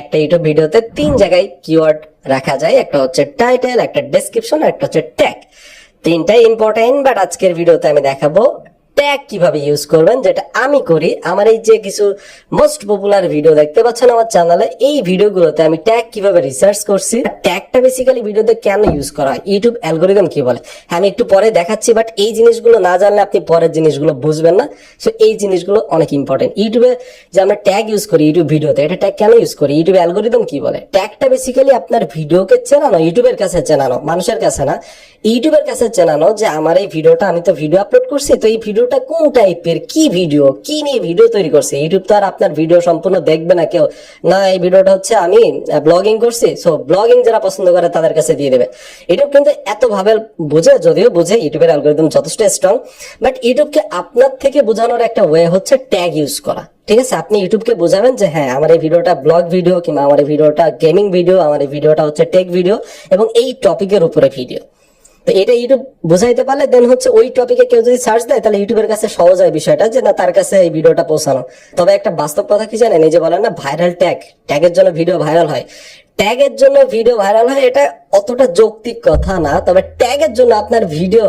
একটা ইউটিউব ভিডিওতে 3 জায়গায় কিওয়ার্ড রাখা যায়, একটা হচ্ছে টাইটেল, একটা ডেসক্রিপশন, আর একটা হচ্ছে ট্যাগ। তিনটাই ইম্পর্টেন্ট, বাট আজকের ভিডিওতে আমি দেখাবো ট্যাগ কিভাবে ইউজ করবেন, যেটা আমি করি। আমার এই যে কিছু মোস্ট পপুলার ভিডিও দেখতে পাচ্ছেন আমার চ্যানেলে, এই ভিডিওগুলোতে আমি ট্যাগ কিভাবে রিসার্চ করছি। ট্যাগটা বেসিক্যালি ভিডিওতে কেন ইউজ করা হয়, ইউটিউব অ্যালগোরিদম কি বলে, আমি একটু পরে দেখাচ্ছি। বাট এই জিনিসগুলো না জানলে আপনি পরের জিনিসগুলো বুঝবেন না। সো এই জিনিসগুলো অনেক ইম্পর্টেন্ট। ইউটিউবে যে আমরা ট্যাগ ইউজ করি ইউটিউব ভিডিওতে, এটা ট্যাগ কেন ইউজ করি, ইউটিউব অ্যালগোরিদম কি বলে। ট্যাগটা বেসিক্যালি আপনার ভিডিওকে চেনানো, ইউটিউবের কাছে চেনানো, মানুষের কাছে না, ইউটিউবের কাছে চেনানো যে আমার এই ভিডিওটা, আমি তো ভিডিও আপলোড করছি, তো এই ভিডিওটা কোন টাইপের, কি ভিডিও, কি নিয়ে ভিডিও তৈরি করছে। ইউটিউব তো আর আপনার ভিডিও সম্পূর্ণ দেখবে না কেউ, না এই ভিডিওটা হচ্ছে আমি ব্লগিং করছি, সো ব্লগিং যারা পছন্দ করে তাদের কাছে দিয়ে দেবে। ইউটিউব কিন্তু এত ভাবে বোঝে, যদিও বোঝে, ইউটিউবের অ্যালগোরিদম যথেষ্ট স্ট্রং, বাট ইউটিউবকে আপনার থেকে বোঝানোর একটা ওয়ে হচ্ছে ট্যাগ ইউজ করা। ঠিক আছে, আপনি ইউটিউবকে বোঝাবেন যে হ্যাঁ আমার এই ভিডিওটা ব্লগ ভিডিও, কিংবা আমার এই ভিডিওটা গেমিং ভিডিও, আমার এই ভিডিওটা হচ্ছে টেক ভিডিও এবং এই টপিকের উপরে ভিডিও। তো এটা ইউটিউব বোঝাইতে পারলে দেন হচ্ছে ওই টপিকে কেউ যদি সার্চ দেয়, তাহলে ইউটিউবের কাছে সহজ হয় বিষয়টা, যে না তার কাছে এই ভিডিওটা পৌঁছানো। তবে একটা বাস্তব কথা কি জানেন, এই যে বলেন না ভাইরাল ট্যাগ, ট্যাগের জন্য ভিডিও ভাইরাল হয়, ট্যাগের জন্য ভিডিও ভাইরাল হয়, এটা অতটা যৌক্তিক কথা না। তবে ট্যাগের জন্য আপনার ভিডিও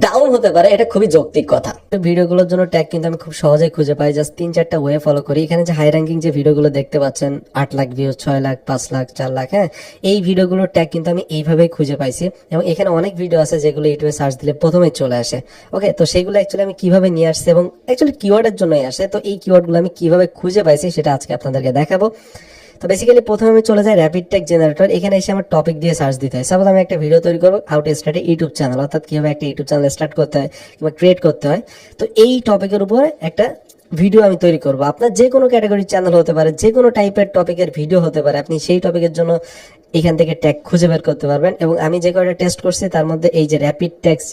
ডাউন হতে পারে, এটা খুবই যৌক্তিক কথা। ভিডিওগুলোর জন্য ট্যাগ কিন্তু আমি খুব সহজেই খুঁজে পাই, জাস্ট 3-4টা ওয়ে ফলো করি। এখানে যে হাই র্যাঙ্কিং যে ভিডিওগুলো দেখতে পাচ্ছেন, 8 লাখ ভিউজ, 6 লাখ, 5 লাখ, 4 লাখ, হ্যাঁ, এই ভিডিওগুলোর ট্যাগ কিন্তু আমি এইভাবেই খুঁজে পাইছি। এবং এখানে অনেক ভিডিও আছে যেগুলো ইউটিউবে সার্চ দিলে প্রথমেই চলে আসে। ওকে, তো সেগুলো অ্যাকচুয়ালি আমি কিভাবে নিয়ে আসছি, এবং অ্যাকচুয়ালি কিওয়ার্ডের জন্যই আসে। তো এই কিওয়ার্ডগুলো আমি কিভাবে খুঁজে পাইছি সেটা আজকে আপনাদেরকে দেখাবো। তো বেসিক্যালি প্রথমে আমি চলে যাই র্যাপিড ট্যাগ জেনারেটর। এখানে এসে আমার টপিক দিয়ে সার্চ দিতে হয়। সাপোজ আমি একটা ভিডিও তৈরি করবো, how to start YouTube channel, অর্থাৎ কিভাবে একটা ইউটিউব চ্যানেল স্টার্ট করতে হয় কিংবা ক্রিয়েট করতে হয়। তো এই টপিকের উপরে একটা ভিডিও আমি তৈরি করব। আপনার যে কোনো ক্যাটাগরির চ্যানেল হতে পারে, যে কোনো টাইপের টপিকের ভিডিও হতে পারে, আপনি সেই টপিকের জন্য এখান থেকে ট্যাগ খুঁজে বের করতে পারবেন। এবং আমি যে কয়টা টেস্ট করছি তার মধ্যে এই যে র্যাপিড ট্যাগস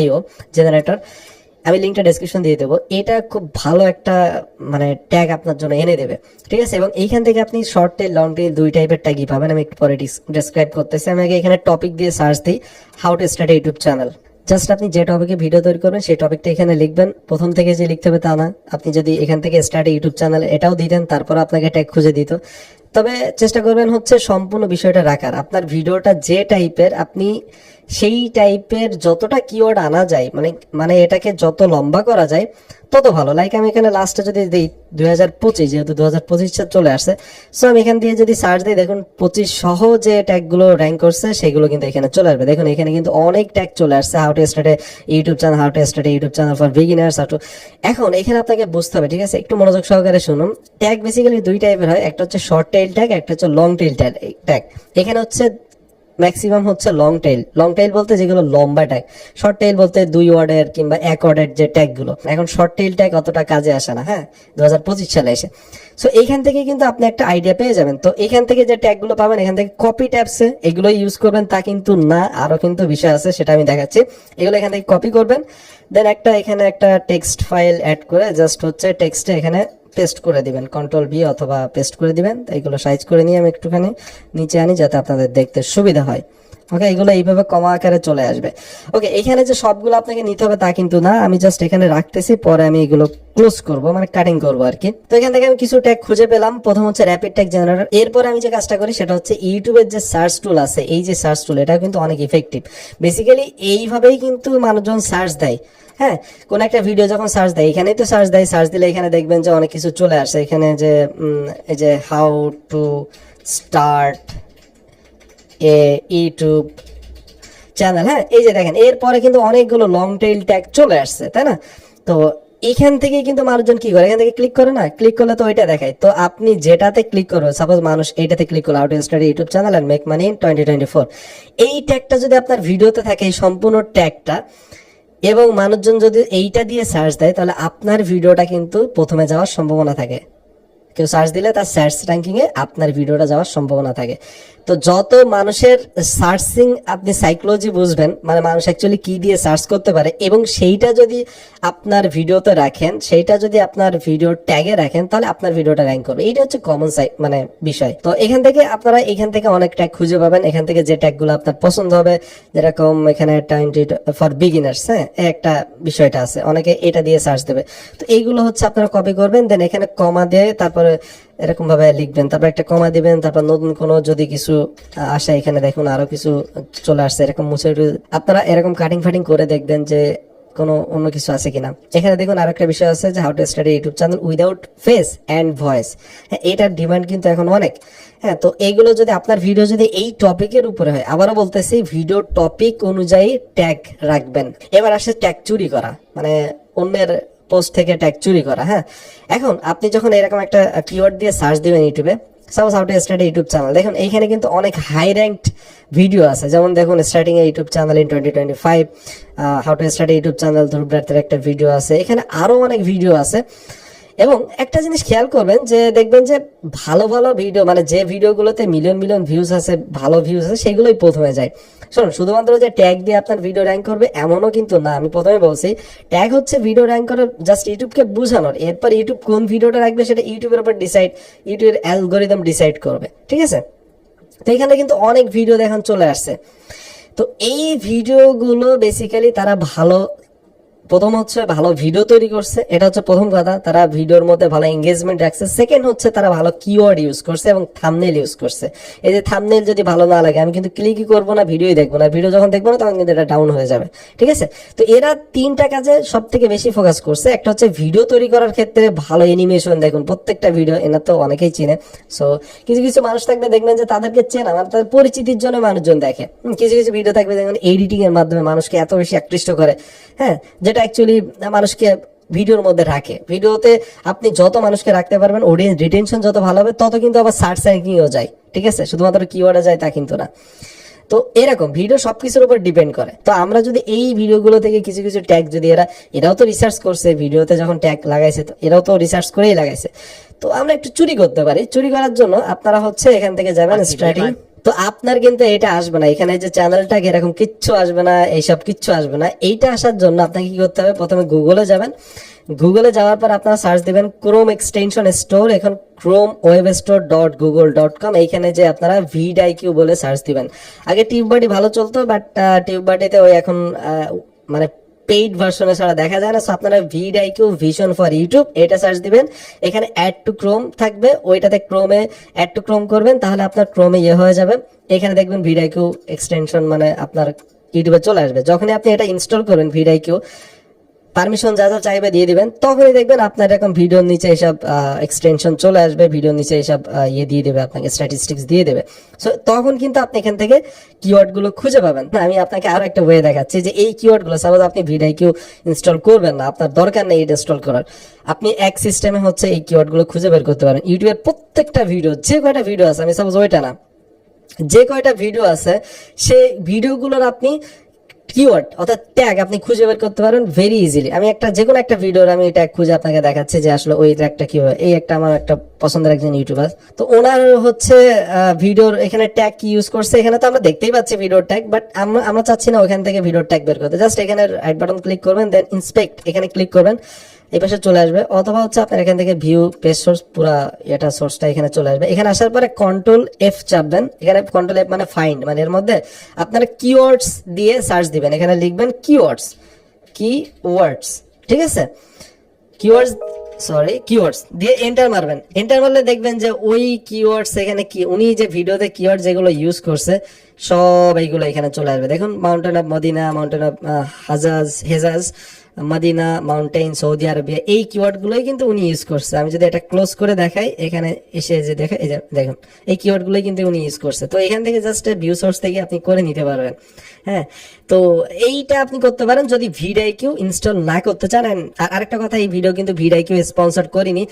.io জেনারেটর, আমি লিঙ্কটা ডেসক্রিপশন দিয়ে দেবো। এটা খুব ভালো একটা মানে ট্যাগ আপনার জন্য এনে দেবে, ঠিক আছে। এবং এইখান থেকে আপনি শর্ট টেল, লং টেল দুই টাইপের ট্যাগই পাবেন। আমি একটু পরে ডেসক্রাইব করতেছি। আমি আগে এখানে টপিক দিয়ে সার্চ দিই, how to start YouTube channel. Just আপনি যে টপিকে ভিডিও তৈরি করবেন সেই টপিকটা এখানে লিখবেন। প্রথম থেকে যে লিখতে হবে তা না, আপনি যদি এখান থেকে স্টার্ট ইউটিউব চ্যানেল এটাও দিতেন, তারপর আপনাকে ট্যাগ খুঁজে দিত। তবে চেষ্টা করবেন হচ্ছে সম্পূর্ণ বিষয়টা রাখার, আপনার ভিডিওটা যে টাইপের, আপনি সেই টাইপের যতটা কিওয়ার্ড আনা যায়, মানে এটাকে যত লম্বা করা যায় তত ভালো। লাইক আমি এখানে লাস্টে যদি দিই 2025, যেহেতু 2025 চলে আসছে, সো আমি এখান দিয়ে যদি সার্চ দিই, দেখুন 25 সহ যে ট্যাগগুলো র্যাঙ্ক করছে সেগুলো কিন্তু এখানে চলে আসবে। দেখুন এখানে কিন্তু অনেক ট্যাগ চলে আসছে, how to start YouTube channel, how to start YouTube channel for beginners, how to. এখন এখানে আপনাকে বুঝতে হবে, ঠিক আছে, একটু মনোযোগ সহকারে শুনুন। ট্যাগ বেসিক্যালি দুই টাইপের হয়, একটা হচ্ছে শর্ট টেইল ট্যাগ, একটা হচ্ছে লং টেইল ট্যাগ। এখানে হচ্ছে ম্যাক্সিমাম হচ্ছে লং টেইল। লং টেইল বলতে যেগুলো লম্বা ট্যাগ, শর্ট টেইল বলতে 2 ওয়ার্ডের কিংবা 1 ওয়ার্ডের যে ট্যাগ গুলো। এখন শর্ট টেইল ট্যাগ অতটা কাজে আসে না, হ্যাঁ, 2025 সালে এসে। সো এইখান থেকে কিন্তু আপনি একটা আইডিয়া পেয়ে যাবেন। তো এখান থেকে যে ট্যাগ গুলো পাবেন, এখান থেকে কপি ট্যাবসে এগুলো ইউজ করবেন তা কিন্তু না, আরো কিন্তু বিষয় আছে, সেটা আমি দেখাচ্ছি। এগুলো এখান থেকে কপি করবেন, দেন এখানে একটা টেক্সট ফাইল অ্যাড করে জাস্ট হচ্ছে টেক্সটে এখানে পেস্ট করে দিবেন, কন্ট্রোল বি অথবা পেস্ট করে দিবেন। এইগুলো সাইজ করে নিয়ে আমি একটুখানি নিচে আনি যাতে আপনাদের দেখতে সুবিধা হয়। ওকে, এগুলো এইভাবে কমা আকারে চলে আসবে। ওকে, এখানে যে সবগুলো আপনাকে নিতে হবে তা কিন্তু না, আমি জাস্ট এখানে রাখতেছি, পরে আমি এগুলো ক্লোজ করব, মানে কাটিং করব আর কি। তো এখান থেকে আমি কিছু ট্যাগ খুঁজে পেলাম। প্রথম হচ্ছে র্যাপিড ট্যাগ জেনারেটর। এরপর আমি যে কাজটা করি সেটা হচ্ছে ইউটিউবের যে সার্চ টুল আছে, এই যে সার্চ টুল, এটা কিন্তু অনেক ইফেক্টিভ। বেসিক্যালি এইভাবেই কিন্তু মানুষজন সার্চ দেয়। হ্যাঁ, কোন একটা ভিডিও যখন সার্চ দেয়, এখানেই তো সার্চ দেয়, সার্চ দিলে এখানে দেখবেন যে অনেক কিছু চলে আসে। এখানে যে এই যে how to start A YouTube channel, হ্যাঁ, এই যে দেখেন এরপরে কিন্তু অনেকগুলো লং টেইল ট্যাগ চলে আসছে, তাই না। তো এখান থেকে কিন্তু মানুষজন কি করে, এখান থেকে ক্লিক করে না, ক্লিক করলে তো ওইটা দেখায়। তো আপনি যেটাতে ক্লিক করবেন, সাপোজ মানুষ এইটাতে ক্লিক করলো, how to start YouTube channel and make money in 2024, এই ট্যাগটা যদি আপনার ভিডিওতে থাকে, এই সম্পূর্ণ ট্যাগটা, এবং মানুষজন যদি এইটা দিয়ে সার্চ দেয়, তাহলে আপনার ভিডিওটা কিন্তু প্রথমে যাওয়ার সম্ভাবনা থাকে। কেউ সার্চ দিলে তার সার্চ র্যাঙ্কিং এ আপনার ভিডিওটা যাওয়ার সম্ভাবনা থাকে। তো যত মানুষের সার্চিং আপনি সাইকোলজি বুঝবেন, মানে মানুষ অ্যাকচুয়ালি কি দিয়ে সার্চ করতে পারে, এবং সেইটা যদি আপনার ভিডিওতে রাখেন, সেইটা যদি আপনার ভিডিও ট্যাগে রাখেন, তাহলে আপনার ভিডিওটা র্যাঙ্ক করবে। এটা হচ্ছে কমন মানে বিষয়। তো এখান থেকে আপনারা এখান থেকে অনেক ট্যাগ খুঁজে পাবেন। এখান থেকে যে ট্যাগগুলো আপনার পছন্দ হবে, যেরকম এখানে 20 ফর বিগিনার্স, হ্যাঁ, একটা বিষয়টা আছে, অনেকে এটা দিয়ে সার্চ দেবে। তো এইগুলো হচ্ছে আপনারা কপি করবেন, দেন এখানে কমা দিয়ে তারপর তারপরে এরকম ভাবে লিখবেন, তারপর একটা কমা দিবেন, তারপর নতুন কোনো যদি কিছু আসে এখানে দেখুন আরো কিছু চলে আসছে, এরকম মুছে আপনারা এরকম কাটিং ফাটিং করে দেখবেন যে কোনো অন্য কিছু আছে কিনা। এখানে দেখুন আরেকটা বিষয় আছে যে how to start YouTube channel without face and voice. হ্যাঁ, এটার ডিমান্ড কিন্তু এখন অনেক। হ্যাঁ, তো এইগুলো যদি আপনার ভিডিও যদি এই টপিকের উপরে হয়, আবারও বলতেছি ভিডিও টপিক অনুযায়ী ট্যাগ রাখবেন। এবার আসে ট্যাগ চুরি করা, মানে অন্যের পোস্ট থেকে ট্যাগ চুরি করা। হ্যাঁ, এখন আপনি যখন এরকম একটা কিওয়ার্ড দিয়ে সার্চ দিবেন ইউটিউবে, suppose how to start YouTube channel, দেখুন এইখানে কিন্তু অনেক হাই র্যাঙ্কড ভিডিও আছে। যেমন দেখুন starting a YouTube channel in 2025, how to start YouTube channel, ধ্রুবরাতের একটা ভিডিও আছে, এখানে আরো অনেক ভিডিও আছে। এবং একটা জিনিস খেয়াল করবেন যে দেখবেন যে ভালো ভালো ভিডিও, মানে যে ভিডিওগুলোতে মিলিয়ন মিলিয়ন ভিউজ আছে, ভালো ভিউজ আছে, সেগুলোই প্রথমে যায়। শুনুন, শুধুমাত্র যে ট্যাগ দিয়ে আপনার ভিডিও র্যাঙ্ক করবে এমনও কিন্তু না। আমি প্রথমে বলছি ট্যাগ হচ্ছে ভিডিও র্যাঙ্ক করার জাস্ট ইউটিউবকে বোঝানোর, এরপর ইউটিউব কোন ভিডিওটা রাখবে সেটা ইউটিউবের উপর ডিসাইড, ইউটিউবের অ্যালগোরিদম ডিসাইড করবে, ঠিক আছে। তো এখানে কিন্তু অনেক ভিডিও দেখান চলে আসছে। তো এই ভিডিওগুলো বেসিক্যালি তারা ভালো, প্রথম হচ্ছে ভালো ভিডিও তৈরি করছে, এটা হচ্ছে প্রথম কথা, তারা ভিডিওর মধ্যে ভালো এঙ্গেজমেন্ট রাখছে। সেকেন্ড হচ্ছে তারা ভালো কিওয়ার্ড ইউজ করছে এবং থাম্বনেল ইউজ করছে। এই যে থাম্বনেল যদি ভালো না লাগে আমি কিন্তু ক্লিকই করবো না, ভিডিওই দেখবো না, ভিডিও যখন দেখবো না তখন কিন্তু এটা ডাউন হয়ে যাবে, ঠিক আছে। তো এরা তিনটা কাজে সব থেকে বেশি ফোকাস করছে। একটা হচ্ছে ভিডিও তৈরি করার ক্ষেত্রে ভালো অ্যানিমেশন, দেখুন প্রত্যেকটা ভিডিও, এনার তো অনেকেই চিনে। সো কিছু কিছু মানুষ থাকবে দেখবেন যে তাদেরকে চেনা, মানে তাদের পরিচিতির জন্য মানুষজন দেখে। কিছু কিছু ভিডিও থাকবে দেখবেন এডিটিং এর মাধ্যমে মানুষকে এত বেশি আকৃষ্ট করে, হ্যাঁ, যেটা অ্যাকচুয়ালি মানুষকে ভিডিওর মধ্যে রাখে। ভিডিওতে আপনি যত মানুষকে রাখতে পারবেন, অডিয়েন্স রিটেনশন যত ভালো হবে, তত কিন্তু আবার সার্চ র্যাঙ্কিংও যায়, ঠিক আছে, শুধুমাত্র কিওয়ার্ডে যায় তা কিন্তু না। তো এরকম ভিডিও সবকিছুর উপর ডিপেন্ড করে। তো আমরা যদি এই ভিডিওগুলো থেকে কিছু কিছু ট্যাগ যদি এরাও তো রিসার্চ করছে, ভিডিওতে যখন ট্যাগ লাগাইছে তো এরাও তো রিসার্চ করেই লাগাইছে, তো আমরা একটু চুরি করতে পারি। চুরি করার জন্য আপনারা হচ্ছে এখান থেকে যাবেন স্টার্টিং। তো আপনার কিন্তু এটা আসবে না, এখানে যে চ্যানেলটা এরকম কিচ্ছু আসবে না, এইসব কিচ্ছু আসবে না। এইটা আসার জন্য আপনাকে কি করতে হবে, প্রথমে গুগলে যাবেন। গুগলে যাওয়ার পর আপনারা সার্চ দিবেন ক্রোম এক্সটেনশন স্টোর, এখন ক্রোম ওয়েব স্টোর .google.com, এইখানে যে আপনারা ভিডিআইকিউ বলে সার্চ দিবেন। আগে টিউববাডি ভালো চলতো, বাট টিউববাডিতে ওই এখন মানে পেইড ভার্সনে ছাড়া দেখা যায় না। সো আপনারা ভিডিআইকিউ ভিশন ফর ইউটিউব এটা সার্চ দিবেন, এখানে অ্যাড টু ক্রোম থাকবে, ওইটাতে ক্রোমে অ্যাড টু ক্রোম করবেন, তাহলে আপনার ক্রোমে হয়ে যাবে। এখানে দেখবেন ভিডিআইকিউ এক্সটেনশন, মানে আপনার ইউটিউবে চলে আসবে। যখনই আপনি এটা ইনস্টল করবেন, ভিডিআইকিউ পারমিশন যা যা চাইবে দিয়ে দিবেন, তখনই দেখবেন আপনার এরকম ভিডিওর নিচে এইসব এক্সটেনশন চলে আসবে, ভিডিওর নিচে এইসব দিয়ে দেবে, আপনাকে স্ট্যাটিস্টিক্স দিয়ে দেবে। সো তখন কিন্তু আপনি এখান থেকে কিওয়ার্ড গুলো খুঁজে পাবেন। আমি আপনাকে আরো একটা ওয়ে দেখাচ্ছি যে এই কিওয়ার্ড গুলো সাপোজ আপনি ভিডিআইকিউ ইনস্টল করবেন না, আপনার দরকার নেই এটা ইনস্টল করার, আপনি এক সিস্টেমে হচ্ছে এই কিওয়ার্ড গুলো খুঁজে বের করতে পারেন। ইউটিউবের প্রত্যেকটা ভিডিও, যে কয়টা ভিডিও আছে, আমি সাপোজ ওইটা না, যে কয়টা ভিডিও আছে সেই ভিডিওগুলোর আপনি কিওয়ার্ড অর্থাৎ ট্যাগ আপনি খুঁজে বের করতে পারেন ভেরি ইজিলি। আমি একটা যে কোনো একটা ভিডিওর আমি ট্যাগ খুঁজে আপনাকে দেখাচ্ছি যে আসলে ওই ট্যাগটা কি হয়। এই একটা আমার একটা পছন্দের একজন ইউটিউবার, তো ওনার হচ্ছে ভিডিওর এখানে ট্যাগ কি ইউজ করছে, এখানে তো আমরা দেখতেই পাচ্ছি ভিডিওর ট্যাগ, বাট আমরা চাচ্ছি না ওখান থেকে ভিডিওর ট্যাগ বের করতে। জাস্ট এখানে রাইট বাটন ক্লিক করবেন, দেন ইন্সপেক্ট এখানে ক্লিক করবেন, এই পাশে চলে আসবে। অথবা হচ্ছে আপনার এখান থেকে ভিউ পেজ সোর্স, পুরা এটা সোর্সটা এখানে চলে আসবে। এখানে আসার পরে কন্ট্রোল F চাপবেন, এখানে কন্ট্রোল F মানে ফাইন্ড, মানে এর মধ্যে আপনারা কিওয়ার্ডস দিয়ে সার্চ দিবেন, এখানে লিখবেন কিওয়ার্ডস, ঠিক আছে, কিওয়ার্ডস দিয়ে এন্টার মারবেন। এন্টার মারলে দেখবেন যে ওই কিওয়ার্ডস এখানে কি উনি যে ভিডিওতে কিওয়ার্ড যেগুলো ইউজ করছে সব এইগুলো এখানে চলে আসবে। দেখুন mountain of Medina, mountain of Hejaz, Medina, mountain, Saudi Arabia, এই কিওয়ার্ড গুলোই কিন্তু উনি ইউজ করছে। আমি যদি এটা ক্লোজ করে দেখাই, এখানে এসে যে দেখা, এই যে দেখুন এই কিওয়ার্ড গুলোই কিন্তু উনি ইউজ করছে। তো এখান থেকে জাস্ট ভিউ সোর্স থেকে আপনি করে নিতে পারবেন। হ্যাঁ, তো এইটা আপনি করতে পারেন যদি ভিডিআইকিউ ইনস্টল না করতে চান। আর আরেকটা কথা, এই ভিডিও কিন্তু ভিডিআইকিউ স্পন্সর করিনি,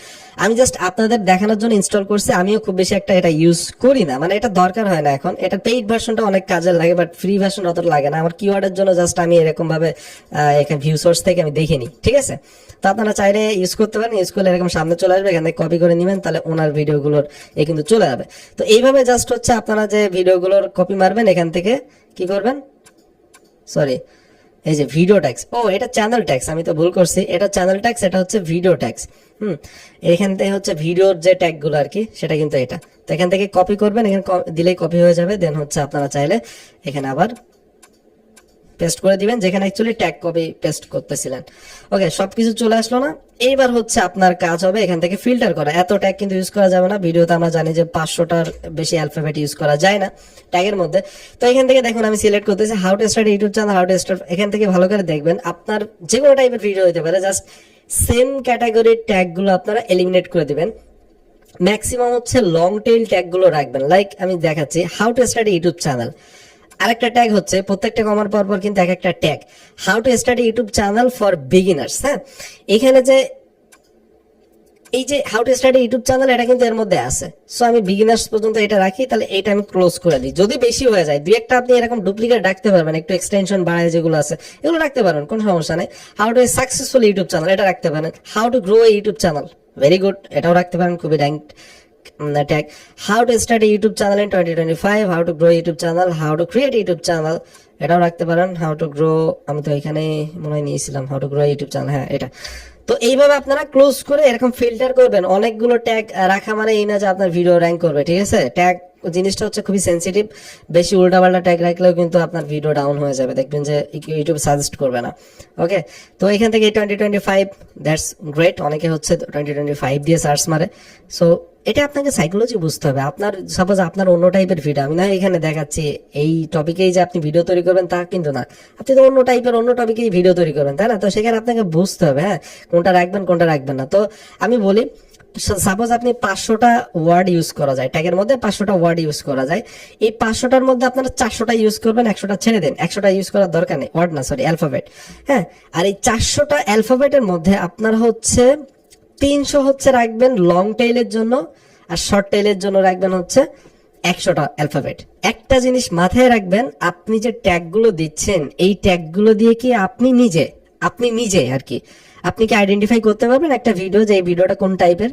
আমি জাস্ট আপনাদের দেখানোর জন্য ইনস্টল করছি। আমিও খুব বেশি একটা এটা ইউজ করি না, মানে এটা দরকার হয় না এখন। এটা পেইড ভার্সনটা অনেক কাজে লাগে, বাট ফ্রি ভার্সন অতটা লাগে না। আমার কিওয়ার্ডের জন্য জাস্ট আমি এরকম ভাবে এখানে ভিউ সোর্স থেকে আমি দেখিনি, ঠিক আছে। তো আপনারা চাইলে ইউজ করতে পারেন, ইউজ করলে এরকম সামনে চলে আসবে, এখান থেকে কপি করে নেবেন, তাহলে ওনার ভিডিওগুলোর এ কিন্তু চলে যাবে। তো এইভাবে জাস্ট হচ্ছে আপনারা যে ভিডিওগুলোর কপি মারবেন, এখান থেকে কি করবেন, সরি এই যে ভিডিও ট্যাক্স, এটা চ্যানেল ট্যাক্স, আমি তো ভুল করছি, এটা চ্যানেল ট্যাক্স, এটা হচ্ছে ভিডিও ট্যাক্স। এখান থেকে হচ্ছে ভিডিওর যে ট্যাগ গুলো আর কি, সেটা কিন্তু এটা। তো এখান থেকে কপি করবেন, এখানে দিলেই কপি হয়ে যাবে। দেন হচ্ছে আপনারা চাইলে এখানে আবার পেস্ট করে দিবেন যেখানে অ্যাকচুয়ালি ট্যাগ কপি পেস্ট করতেছিলেন। ওকে, সবকিছু চলে আসলো না? এইবার হচ্ছে আপনার কাজ হবে এখান থেকে ফিল্টার করা। এত ট্যাগ কিন্তু ইউজ করা যাবে না, ভিডিওতে আমরা জানি যে 500টার বেশি অ্যালফাবেট ইউজ করা যায় না ট্যাগের মধ্যে। তো এখান থেকে দেখুন আমি সিলেক্ট করতেছি how to start YouTube channel, how to start. এখান থেকে ভালো করে দেখবেন আপনার যে কোনো টাইপের ভিডিও হতে পারে, জাস্ট সেম ক্যাটাগরির ট্যাগ গুলো আপনারা এলিমিনেট করে দিবেন। ম্যাক্সিমাম হচ্ছে লং টেইল ট্যাগ গুলো রাখবেন। লাইক আমি দেখাচ্ছি how to start YouTube channel, আরেকটা ট্যাগ হচ্ছে প্রত্যেকটা কমার পর কিন্তু এক একটা tag, how to start YouTube channel for beginners. হ্যাঁ, এখানে যে এই যে how to start YouTube channel এটা কিন্তু এর মধ্যে আছে। সো আমি বিগিনার্স পর্যন্ত এটা রাখি, তাহলে এটা আমি ক্লোজ করে দিই। যদি বেশি হয়ে যায় দুই একটা আপনি এরকম ডুপ্লিকেট রাখতে পারবেন, একটু এক্সটেনশন বাড়ায় যেগুলো আছে এগুলো রাখতে পারবেন, কোনো সমস্যা নেই। How to successful YouTube channel এটা রাখতে পারেন। How to grow YouTube channel, very good, এটাও রাখতে পারেন, খুবই rank tag. How to start YouTube channel in 2025, how to grow YouTube channel, how to create YouTube channel, এটাও রাখতে পারেন। হাউ টু গ্রো, আমি তো এখানে মনে হয় নিয়েছিলাম how to grow YouTube channel, হ্যাঁ এটা। তো এইভাবে আপনারা ক্লোজ করে এরকম ফিল্টার করবেন। অনেকগুলো ট্যাগ রাখা মানে এই না যে আপনার ভিডিও র্যাঙ্ক করবে, ঠিক আছে? ট্যাগ জিনিসটা হচ্ছে খুবই সেন্সিটিভ, বেশি উল্টাপাল্টা ট্যাগ রাখলেও কিন্তু আপনার ভিডিও ডাউন হয়ে যাবে, দেখবেন যে ইউটিউব সাজেস্ট করবে না। ওকে, তো এখান থেকে 2025 দ্যাটস গ্রেট। অনেকে হচ্ছে 2025 দিয়ে সার্চ মারে। সো এটা আপনাকে সাইকোলজি বুঝতে হবে। আপনার সাপোজ আপনার অন্য টাইপের ভিডিও, আমি না এখানে দেখাচ্ছি এই টপিকেই যে আপনি ভিডিও তৈরি করবেন তা কিন্তু না, আপনি তো অন্য টাইপের অন্য টপিকেই ভিডিও তৈরি করবেন, তাই না? তো সেখানে আপনাকে বুঝতে হবে হ্যাঁ কোনটা রাখবেন কোনটা রাখবেন না। তো আমি বলি সাপোজ আপনি 500টা ওয়ার্ড ইউজ করা যায় ট্যাগের মধ্যে, 500টা ওয়ার্ড ইউজ করা যায়। এই 500টার মধ্যে আপনারা 400টা ইউজ করবেন, 100টা ছেড়ে দেন, 100টা ইউজ করার দরকার নেই, ওয়ার্ড না সরি অ্যালফাবেট। হ্যাঁ, আর এই 400টা অ্যালফাবেটের মধ্যে আপনার হচ্ছে 300 হচ্ছে রাখবেন লং টেইলের জন্য, আর শর্ট টেইলের জন্য রাখবেন হচ্ছে 100টা অ্যালফাবেট। একটা জিনিস মাথায় রাখবেন, আপনি যে ট্যাগগুলো দিচ্ছেন এই ট্যাগগুলো দিয়ে কি আপনি নিজে আর কি আপনি কি আইডেন্টিফাই করতে পারবেন একটা ভিডিও যে এই ভিডিওটা কোন টাইপের?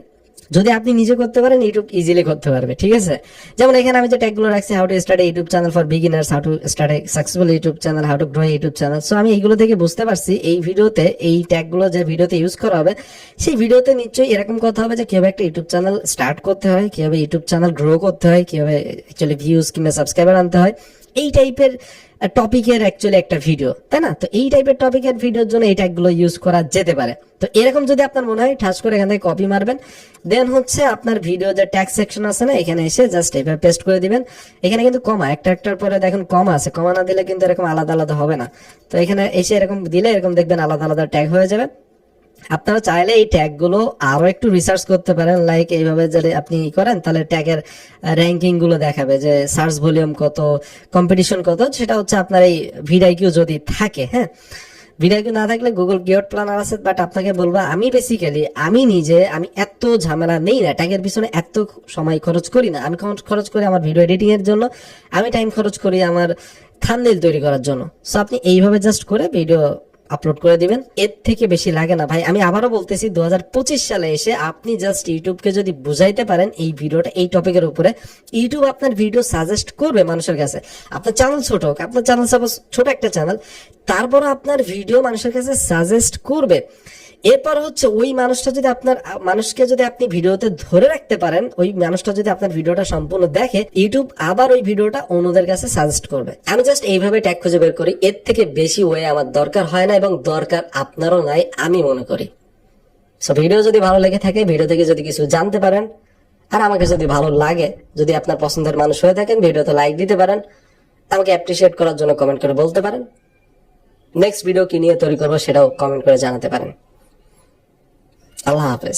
যদি আপনি নিজে করতে পারেন ইউটিউব ইজিলি করতে পারবে, ঠিক আছে? যেমন এখানে আমি যে ট্যাগগুলো রাখছি how to start YouTube channel for beginners, how to start successful YouTube channel, how to grow YouTube channel. So আমি এইগুলো থেকে বুঝতে পারছি এই ভিডিওতে এই ট্যাগগুলো যে ভিডিওতে ইউজ করা হবে সেই ভিডিওতে নিশ্চয়ই এরকম কথা হবে যে কিভাবে একটা ইউটিউব চ্যানেল স্টার্ট করতে হয়, কিভাবে ইউটিউব চ্যানেল গ্রো করতে হয়, কিভাবে অ্যাকচুয়ালি ভিউজ কিংবা সাবস্ক্রাইবার আনতে হয়, এই টাইপের টপিকের অ্যাকচুয়ালি একটা ভিডিও, তাই না? তো এই টাইপের টপিকের ভিডিওর জন্য এই ট্যাগগুলো ইউজ করা যেতে পারে। তো এরকম যদি আপনার মনে হয় ঠাস করে এখান থেকে কপি মারবেন, দেন হচ্ছে আপনার ভিডিও যে ট্যাগ সেকশন আছে না এখানে এসে জাস্ট এইভাবে পেস্ট করে দিবেন। এখানে কিন্তু কমা একটার পরে দেখুন কমা আছে, কমা না দিলে কিন্তু এরকম আলাদা আলাদা হবে না। তো এখানে এসে এরকম দিলে এরকম দেখবেন আলাদা আলাদা ট্যাগ হয়ে যাবে। আপনারা চাইলে এই ট্যাগ গুলো আরো একটু রিসার্চ করতে পারেন। লাইক এইভাবে যদি আপনি করেন তাহলে ট্যাগের র্যাঙ্কিং গুলো দেখাবে যে সার্চ ভলিউম কত, কম্পিটিশন কত, সেটা হচ্ছে আপনার এই ভিডিও যদি থাকে। হ্যাঁ, ভিডিও না থাকলে গুগল কিওয়ার্ড প্ল্যানার আছে, বাট আপনাকে বলবো আমি বেসিক্যালি আমি এত ঝামেলা নেই না, ট্যাগের পিছনে এত সময় খরচ করি না। আমি খরচ করি আমার ভিডিও এডিটিং এর জন্য, আমি টাইম খরচ করি আমার থাম্বনেইল তৈরি করার জন্য। সো আপনি এইভাবে জাস্ট করে ভিডিও আপলোড করে দিবেন, এর থেকে বেশি লাগে না ভাই। আমি আবারও বলতেছি 2025 সালে এসে আপনি জাস্ট ইউটিউবকে যদি বুঝাইতে পারেন এই ভিডিওটা এই টপিকের উপরে, ইউটিউব আপনার ভিডিও সাজেস্ট করবে মানুষের কাছে। আপনার চ্যানেল ছোট হোক, আপনার চ্যানেল সাপোজ ছোট একটা চ্যানেল, তারপর আপনার ভিডিও মানুষের কাছে সাজেস্ট করবে। এরপর হচ্ছে ওই মানুষকে যদি আপনি ভিডিওতে ধরে রাখতে পারেন, ওই মানুষটা যদি আপনার ভিডিওটা সম্পূর্ণ দেখে, ইউটিউব আবার ওই ভিডিওটা অন্যদের কাছে সাজেস্ট করবে। আমি জাস্ট এইভাবে ট্যাগ খুঁজে বের করি, এর থেকে বেশি ওয়ে আমার দরকার হয় না এবং দরকার আপনারও নাই আমি মনে করি। সো ভিডিও যদি ভালো লেগে থাকে, ভিডিও থেকে যদি কিছু জানতে পারেন, আর আমাকে যদি ভালো লাগে, যদি আপনার পছন্দের মানুষ হয়ে থাকেন, ভিডিওতে লাইক দিতে পারেন, আমাকে অ্যাপ্রিসিয়েট করার জন্য কমেন্ট করে বলতে পারেন। নেক্সট ভিডিও কি নিয়ে তৈরি করবো সেটাও কমেন্ট করে জানাতে পারেন। আল্লাহ হাফেজ।